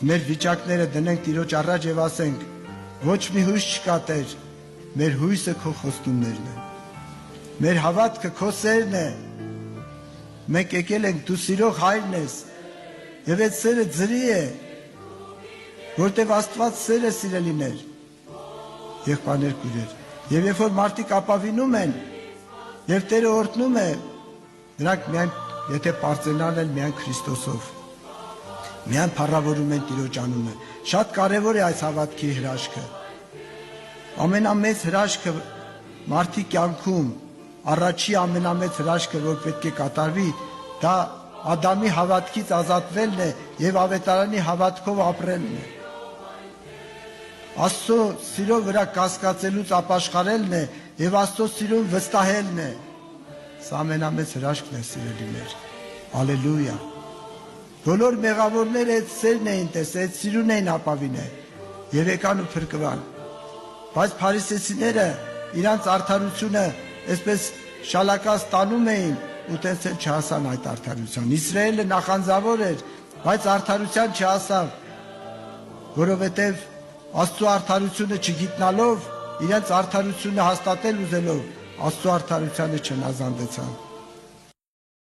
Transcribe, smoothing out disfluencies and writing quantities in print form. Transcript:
մեր վիճակները դնենք Տիրոջ առաջ եւ ասենք. ոչ մի հույս չկա Տեր, մեր հույսը քո խոստումներն են։ Մեր հավատքը քո սերն է։ Մենք եկել ենք, դու սիրող հայրն ես, եւ այդ սերը ձրի է, որտեվ Աստված սեր է սիրելիներ, եղբայրներ քույրեր։ Եվ երբ որ մարդիկ ապավինում են եւ Տերը օրհնում է, նրանք միայն եթե պարծենան են միայն Քրիստոսով, միայն փառավորում են Տիրոջ անունը։ Շատ կարևոր է այս հավատքի հրաշքը։ Ամենամեծ հրաշքը մարդի կյանքում, առաջի ամենամեծ հրաշքը, որ պետք է կատարվի, դա Ադամի հավատքից ազատվելն է եւ ավետարանի հավատքով ապրելն է։ Աստծո սիրո վրա կասկածելուց ապաշխարելն է եւ Աստծո սիրուն վստահելն է։ Սա ամենամեծ հրաշքն է, սիրելիներ։ Հալելույա։ Բոլոր մեղավորները այդ սերն էին տեսել, այդ սիրուն էին ապավինել եւ եկան ու փրկվան։ Բայց փարիսեցիները իրանց արդարությունը այսպես շալակած տանում էին ու տենց էլ չհասան այդ արդարության։ Իսրայելը նախանձավոր էր, բայց արդարության չհասավ, որովհետև Աստծո արդարությունը չգիտնալով, իրենց արդարությունը հաստատել ուզելով, Աստծո արդարությանը չնազանդեցան։